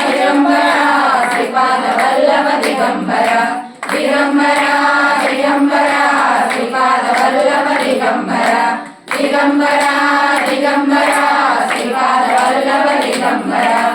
Digambara Shripad Vallabh Digambara Digambara Digambara Shripad Vallabh Digambara Digambara Digambara Shripad Vallabh Digambara